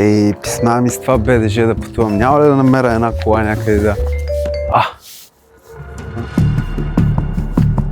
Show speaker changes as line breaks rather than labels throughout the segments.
Ей, писна ми с това БДЖ да пътувам. Няма ли да намеря една кола някъде да...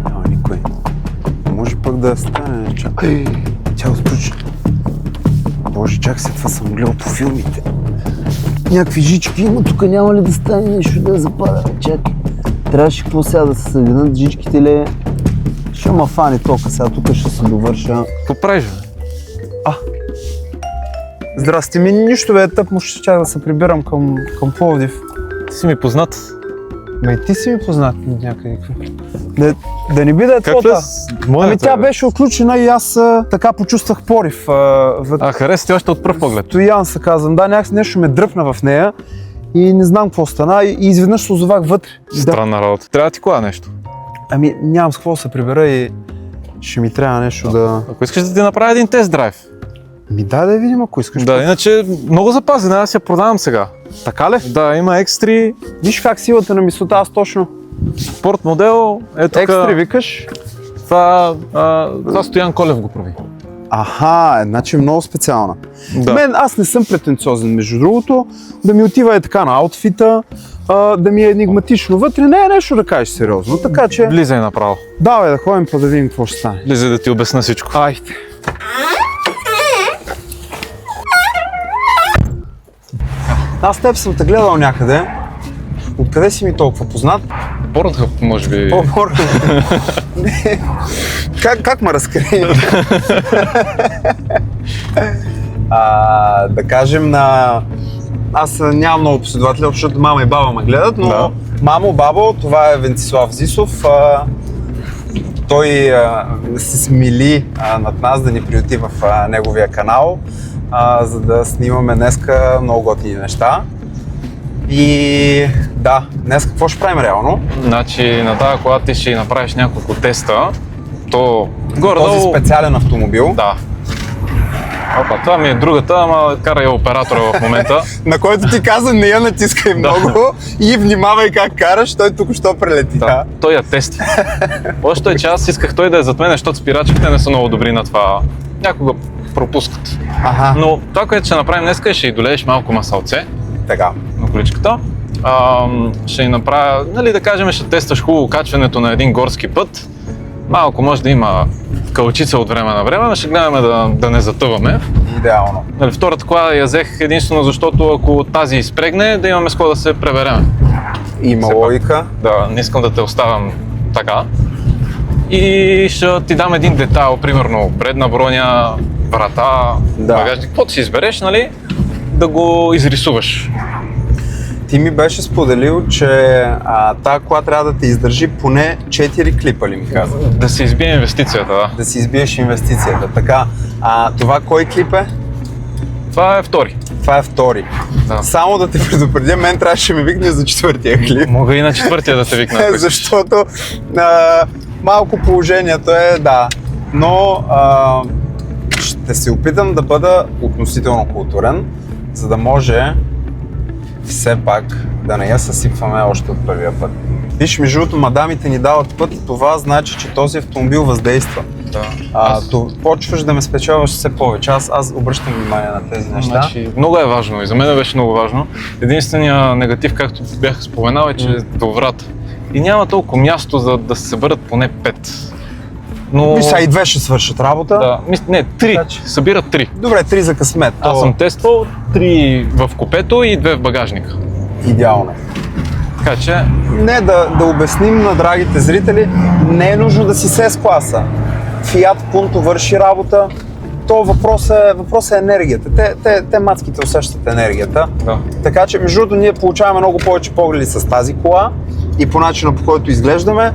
Няма никой. Може пък да стане. Тя отключи. Боже, чак се, това съм гледал по филмите. Някакви жички има тук, няма ли да стане нещо да запада? Чакай. Трябваше какво сега да се съединят жичките ли? Ще ма фани тока сега, тук ще се довърша.
Какво правиш, бе?
Здрасти, ми нищо бе, тъпмо ще чак да се прибирам към Пловдив.
Ти си ми познат.
И ти си ми познат някъде. Да не би да е твоята. Ами тя беше отключена и аз така почувствах порив.
Хареса ти още от пръв поглед.
Стоян се казвам, да, някакси нещо ме дръпна в нея и не знам какво стана и изведнъж се озовах вътре.
Странна работа. Трябва да ти коя нещо.
Ами нямам с какво да се прибера и ще ми трябва нещо да...
Ако искаш да ти направя един тест драйв.
Ми да видим, ако искаш.
Да, иначе много запазена, аз я продавам сега.
Така ли?
Да, има X3.
Виж как силата на мисълта, аз точно.
Спорт модел, ето тук.
X3 викаш?
Това Стоян Колев го прави.
Аха, значи много специална.
Да.
Мен, аз не съм претенциозен, между другото, да ми отива е така на аутфита, да ми е енигматично вътре, не е нещо да кажеш сериозно, така че...
Влизай направо.
Давай да ходим па да видим какво ще стане.
Влизай да ти обясна всичко.
Айде. Аз теб съм те гледал някъде. Откъде си ми толкова познат?
Порнхъб, може би.
Как ме разкри? Да кажем Аз нямам много последователи, защото мама и баба ме гледат, но да. Мамо, бабо, това е Венцислав Зисов. Той се смили над нас да ни приюти в неговия канал, за да снимаме днеска много готини неща. И да, днес какво ще правим реално?
Значи на тази кола ти ще направиш няколко теста.
Този специален автомобил.
Да. Опа, това ми е другата, ама кара я оператора в момента.
На който ти каза не я натискай много и внимавай как караш, той тук що прелети.
Да, той я тести. Още че аз исках той да е зад мен, защото спирачките не са много добри на това. Някога пропускат.
Ага.
Но това, което ще направим днес, е ще й долееш малко масалце.
Така.
На количката. Ще ни направя, да кажем, ще тестваш хубаво качването на един горски път. Малко може да има кълчица от време на време, но ще гледаме да не затъваме.
Идеално.
Втората кола я взех единствено защото ако тази изпрегне, да имаме с какво да се пребереме.
Има логика.
Да, не искам да те оставям така. И ще ти дам един детайл, примерно предна броня, врата, багажник, каквото си избереш, да го изрисуваш.
Ти ми беше споделил, че тази кола трябва да те издържи поне 4 клипа, ли ми каза?
Да се избие инвестицията, да.
Да си избиеш инвестицията. Така, това кой клип е?
Това е втори.
Това е втори.
Да.
Само да те предупредя, мен трябваше да ми викне за четвъртия клип.
Мога и на четвъртия да те викна.
Защото малко положението е, да. Но ще се опитам да бъда относително културен, за да може все пак да не я съсипваме още от първия път. Виж, между другото, мадамите ни дават път, това значи, че този автомобил въздейства.
Да.
Почваш да ме спечелваш все повече. Аз обръщам внимание на тези неща.
Значи, много е важно и за мен беше много важно. Единственият негатив, както бях споменал, е, че е до врата. И няма толкова място за да се съберат поне 5. Но...
Мисля, и 2 ще свършат работа.
Да, не, 3. Събират 3.
Добре, 3 за късмет.
Аз съм тествал 3 в купето и 2 в багажника.
Идеално.
Така че...
Не, да обясним на драгите зрители, не е нужно да си с класа. Fiat Punto върши работа. То въпрос е енергията. Те мацките усещат енергията.
Да.
Така че, между другото, ние получаваме много повече погледи с тази кола и по начина, по който изглеждаме,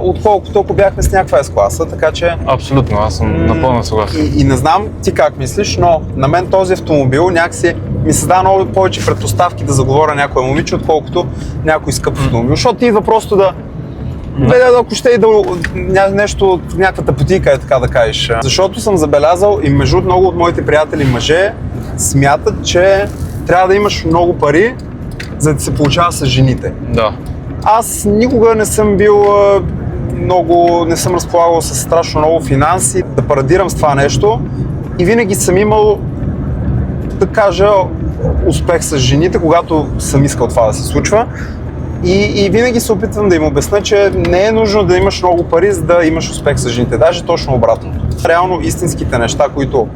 отколкото ако бяхме с някаква S-класа, така че...
Абсолютно, аз съм напълно съгласен.
И не знам ти как мислиш, но на мен този автомобил някакси ми създава много повече предпоставки да заговоря някоя момиче, отколкото някой скъп автомобил, защото ти идва просто да... ако ще и да нещо, някаква тъпотика е така да кажеш. Защото съм забелязал и между много от моите приятели мъже смятат, че трябва да имаш много пари, за да се получава с жените.
Да.
Аз никога не съм бил не съм разполагал с страшно много финанси да парадирам с това нещо и винаги съм имал да кажа, успех с жените, когато съм искал това да се случва. И винаги се опитвам да им обясня, че не е нужно да имаш много пари, за да имаш успех с жените. Даже точно обратно. Реално истинските неща, които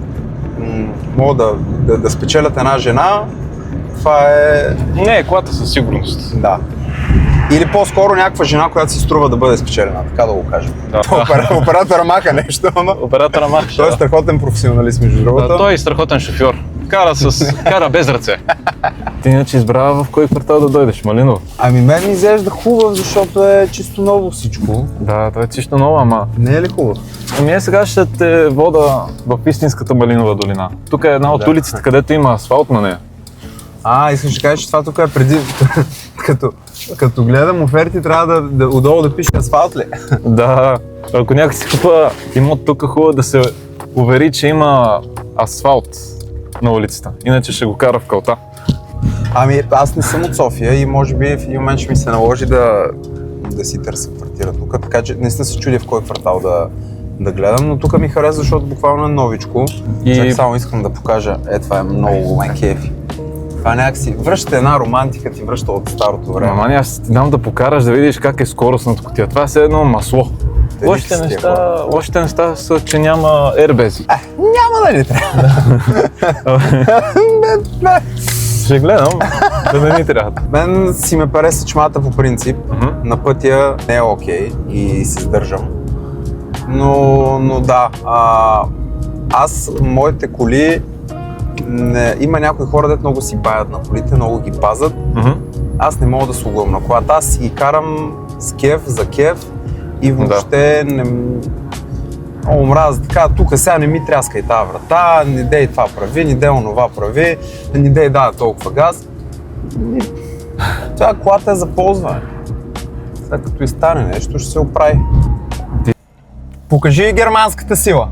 могат да спечелят една жена, това е...
Не е колата със сигурност.
Да. Или по-скоро някаква жена, която си струва да бъде спечелена, така да го кажем.
Да.
Оператора маха нещо, ама...
Оператора маха.
Той е страхотен професионалист, между другото.
Да, той е страхотен шофьор. Кара без ръце. Ти иначе избрава в кой квартал да дойдеш, Малиново?
Ами мен ми изглежда хубав, защото е чисто ново всичко.
Да, това е чисто ново, ама...
Не е ли хубав?
Ами сега ще те вода в истинската Малинова долина. Тук е една от улиците, където има асфалт на нея.
Искаш да кажеш, че това тук е преди... като гледам оферти, трябва да отдолу да пише асфалт ли?
Да, ако някой си купа имот тук, хубаво да се увери, че има асфалт на улицата. Иначе ще го кара в калта.
Ами аз не съм от София и може би в един момент ще ми се наложи да си търся квартира тук, така че наистина се чудя в кой квартал да гледам, но тук ми харесва, защото буквално е новичко. Чак само искам да покажа, това е много ме кефи. Това някакси връща една романтика, ти връща от старото време.
Мама, аз ти дам да покараш, да видиш как е скоростната кутия. Това е едно масло. Лошите неща са, че няма ербези.
Няма да ни трябва.
Ще гледам, да не ни трябва.
Мен си ме хареса чмата по принцип. На пътя не е окей и се сдържам. Но да, моите коли, има някои хора, дето много си баят на колите, много ги пазят. Аз не мога да слугувам на колата, аз си ги карам с кеф, за кеф и въобще не... Много мразя така, тук сега не ми тряскай тази врата, не дей това прави, не дей онова прави, не дей даде толкова газ. Това колата е за ползване. Сега като и стане нещо, ще се оправи. Покажи германската сила.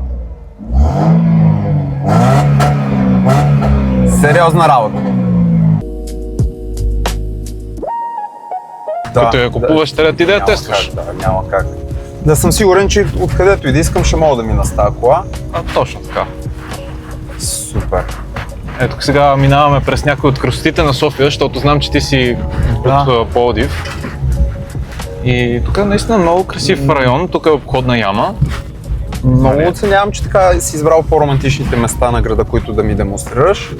Сериозна работа.
Като я купуваш, трябва да ти да я тестваш.
Няма как. Да съм сигурен, че откъдето и да искам, ще мога да мина с тази кола.
Точно така.
Супер.
Ето сега минаваме през някои от красотите на София, защото знам, че ти си от Пловдив. И тук е наистина много красив район, тук е обходна яма.
Много оценявам, че така си избрал по-романтичните места на града, които да ми демонстрираш.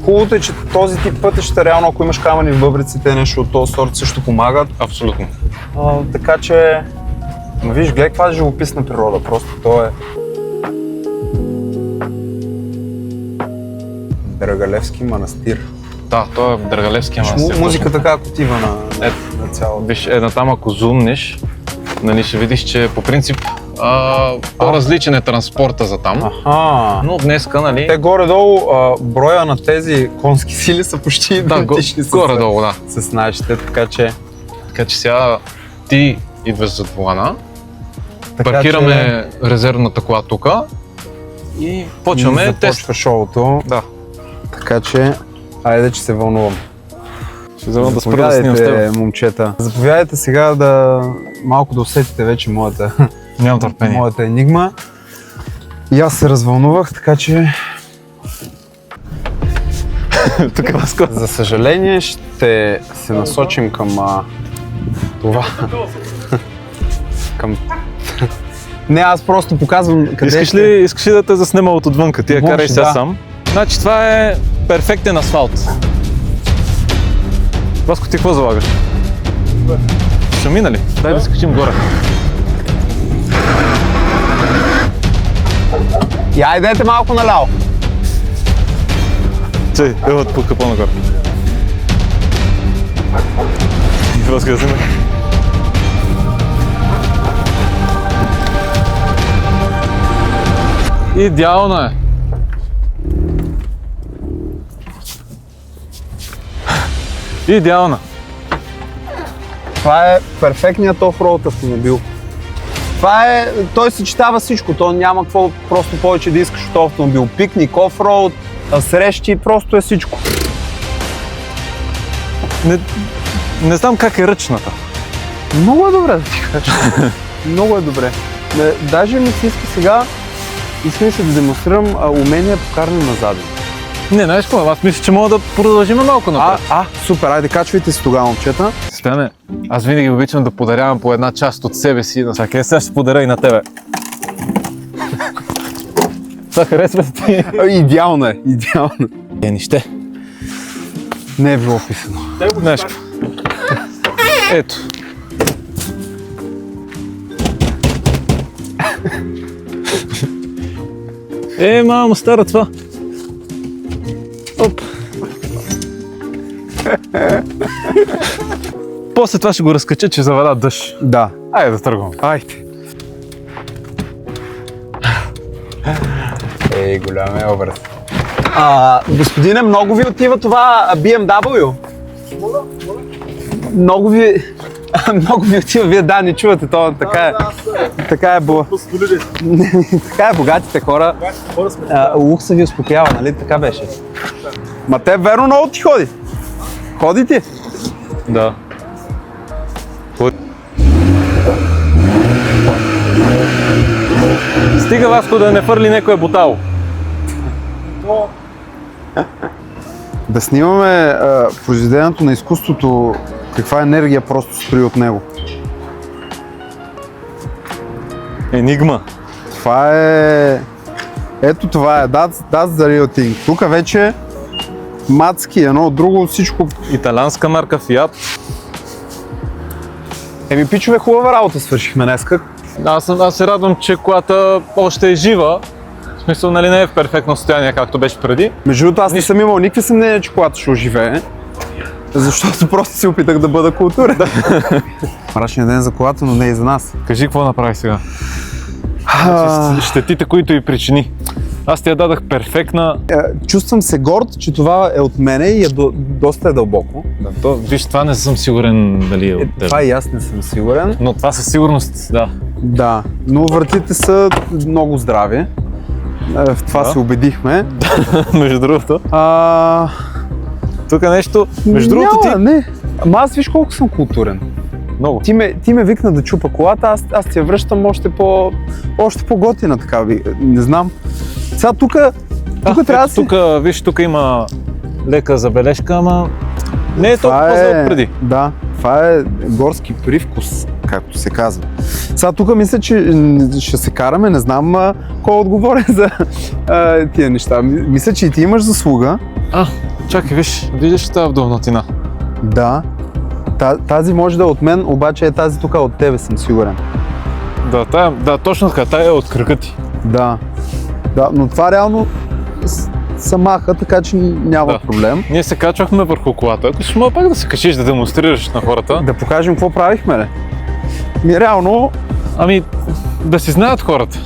Хубавото е, че този тип пътища, реално ако имаш камъни в бъбриците, нещо от този сорт също помагат.
Абсолютно.
Така че, виж, гледай каква живописна природа, просто то е... Драгалевски манастир.
Да, то е Драгалевския манастир.
Музиката как отива на цялото.
Виж, там ако зумнеш, нали, ще видиш, че по принцип по-различен е транспорта за там. Но днеска, нали...
Те горе-долу броя на тези конски сили са почти идентични с нашите, така че...
Така че сега ти идваш зад волана, паркираме резервната кола тук и почваме тест.
Започва шоуто.
Да.
Така че, айде, че се вълнувам.
Ще взема да спра да снимам с теб.
Момчета. Заповядайте сега малко да усетите вече моята енигма. И аз се развълнувах, така че... За съжаление ще се насочим към това. Не, аз просто показвам къде
Искаш ли да те заснема от отвънка? Ти я карай сега сам. Значи това е перфектен асфалт. Васко, ти какво залагаш? Ще мина ли? Дай да скачим горе.
И айдете малко наляво.
Чай, елът тук по-нагоре. Васко, да снимай. Идеално е. Идеална.
Това е перфектният офроуд автомобил. Той съчетава всичко, то няма какво просто повече да искаш от автомобил. Пикник, офроуд, срещи, просто е всичко.
Не знам как е ръчната.
Много е добре да ти кажа. Много е добре. Даже ми се иска сега искам да демонстрирам умения по каране на заден.
Не, знаеш какво, аз мисля, че мога да продължим малко напред.
Супер, айде качвайте се тогава, момчета.
Стояне, аз винаги обичам да подарявам по една част от себе си. Чакай, сега ще подаря и на тебе. Това харесва ли ти?
Идеално е, идеално.
Нище.
Не е било описано.
Нещо. Ето. Мамо, стара това. Оп. После това ще го разкача, че заваля дъжд.
Да.
Айде да тръгвам.
Айде. Голям е образ. Господине, много ви отива това BMW? Много ви отива, вие не чувате това, така е богатите хора. Лукса ви успокоява, нали? Така беше. Ма те верно много ти ходи. Ходи ти?
Да. Стига Васко да не фърли някое бутало.
Да снимаме произведението на изкуството, каква енергия просто строи от него.
Енигма.
Това е... Ето това е, that's the real thing. Тук вече мацки, едно друго, всичко...
Италианска марка Fiat.
Пичове, хубава работа свършихме днеска.
Аз се радвам, че колата още е жива. В смисъл, нали не е в перфектно състояние, както беше преди.
Между другото, аз не съм имал никакви съмнения, че колата ще оживее. Защото просто се опитах да бъда културен. Мрачният ден за колата, но не и за нас.
Кажи какво направи сега. Щетите, които и причини. Аз ти я дадах перфектна...
Чувствам се горд, че това е от мене и доста дълбоко.
Да, виж, това не съм сигурен дали е от теб.
Това и аз не съм сигурен.
Но това със сигурност, да.
Да, но вратите са много здрави. В това се убедихме.
Между другото. Тук нещо... Между другото ти...
Не. Ама аз виж колко съм културен.
Много.
Ти ме викна да чупа колата, аз ти я връщам още по-готина така. Не знам. Сега тук трябва да си...
Виж, тук има лека забележка, ама не е толкова зле от преди.
Да, това е горски привкус, както се казва. Сега тук мисля, че ще се караме, не знам кой е отговорен за тия неща. Мисля, че и ти имаш заслуга.
Чакай, виждаш тази вдълнатина.
Да. Тази може да е от мен, обаче е тази тук от тебе, съм сигурен.
Да, точно така, тая е от кръка ти.
Да, но това реално се маха, така че няма проблем.
Ние се качвахме върху колата. Ако ще мога пак да се качиш да демонстрираш на хората.
Да покажем какво правихме, ли? Реално...
Да си знаят хората.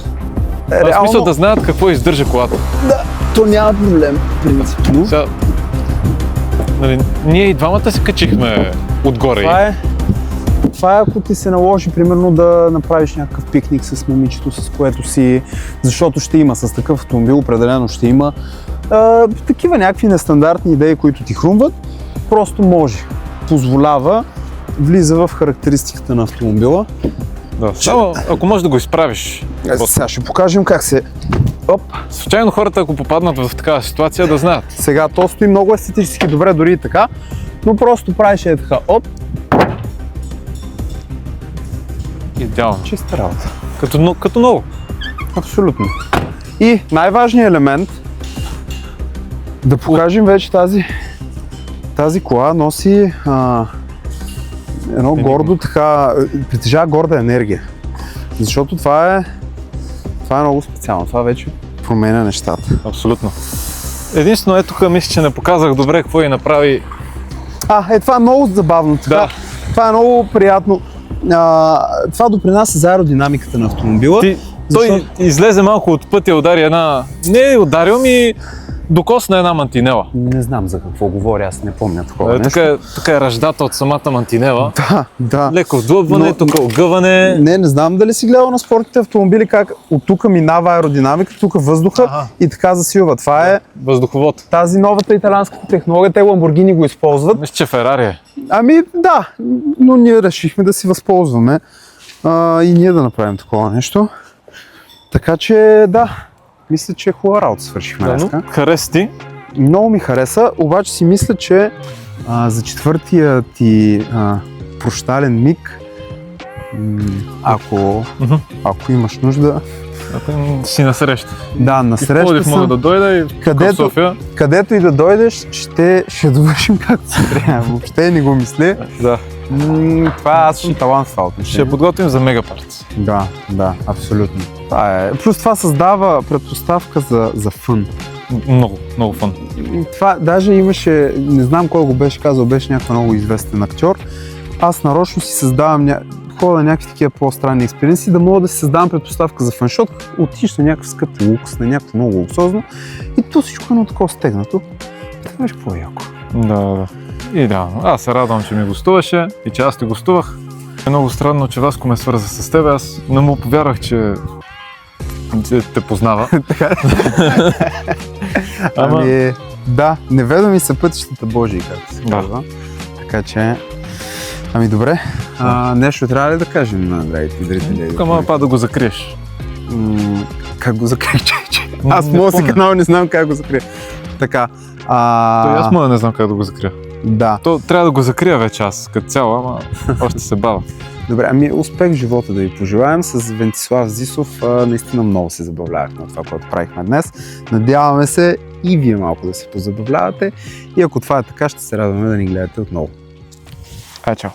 Реално...
В смисъл да знаят какво издържа колата.
Да, то няма проблем, принципно.
Ние и двамата се качихме отгоре.
Това е ако ти се наложи, примерно, да направиш някакъв пикник с момичето, с което си, защото ще има, с такъв автомобил определено ще има. Такива някакви нестандартни идеи, които ти хрумват, просто може. Позволява, влиза в характеристиката на автомобила.
Да, само ако можеш да го изправиш.
Сега ще покажем как се... Оп.
Случайно хората, ако попаднат в такава ситуация, да знаят.
Сега то стои много естетически добре, дори и така, но просто правиш така, оп.
Идеално.
Чиста работа.
Като ново.
Абсолютно. И най-важният елемент, да покажем вече тази кола носи едно гордо така, притежава горда енергия. Защото това е много специално. Това вече променя нещата.
Абсолютно. Единствено тук мисля, че не показах добре какво и направи.
Това е много забавно.
Да.
Това е много приятно. Това допринася за аеродинамиката на автомобила.
Той излезе малко от пътя, удари една... Не ударил ми, докосна една мантинела.
Не знам за какво говоря, аз не помня такова нещо.
Тук е ръждата от самата мантинела.
Да.
Леко вдлъбване, тук огъване.
Не знам дали си гледал на спортните автомобили как от тук минава аеродинамика, тук въздуха и така засилва. Това е
въздуховод.
Тази новата италианска технология, те Ламборгини го използват.
Мисля, че Ферари е.
Да, но ние решихме да си възползваме и ние да направим такова нещо. Така че да, Мисля, че е хубава работа свършихме
Да,
днеска.
хареса ти?
Много ми хареса, обаче си мисля, че за четвъртия ти прощален миг, ако имаш нужда,
Ако си насреща.
да,
И в
насреща
Пловдив мога да
съм,
дойда и в София.
където и да дойдеш, ще довършим както си трябва. Въобще не го мисля.
Да.
Това аз съм талант в това отношение.
Ще подготвим за мегапарт.
Да, абсолютно. Плюс това създава предпоставка за фън.
Много, много фън.
Това даже имаше, не знам кой го беше казал, беше някакъв много известен актьор. Аз нарочно си създавам хода някакви такива по-странни експериенси, да мога да си създавам предпоставка за фън, защото отиш на някакъв скъп лукс, на някакво много луксозно и то всичко е едно такова стегнато. Това беше по-яко.
Да. Идеално. Аз се радвам, че ми гостуваше и че аз те гостувах. Е много странно, че Васко ме свърза с теб. Аз не му повярвах, че те познава.
Ами, да, неведоми са пътищата Божии, както се казва. Така че, ами добре, нещо трябва ли да кажем на драгите зрители?
Тук мога да го закриеш.
Как го закрия, че? Аз моят си канал не знам как го закрия. Така.
Аз мога не знам как да го закрия.
Да.
То трябва да го закрия вече аз като цяло, ама още се бавя.
Добре, ами успех в живота да ви пожелаем. С Вентислав Зисов наистина много се забавлявахме от това, което правихме днес. Надяваме се и вие малко да се позабавлявате. И ако това е така, ще се радваме да ни гледате отново.
Чао.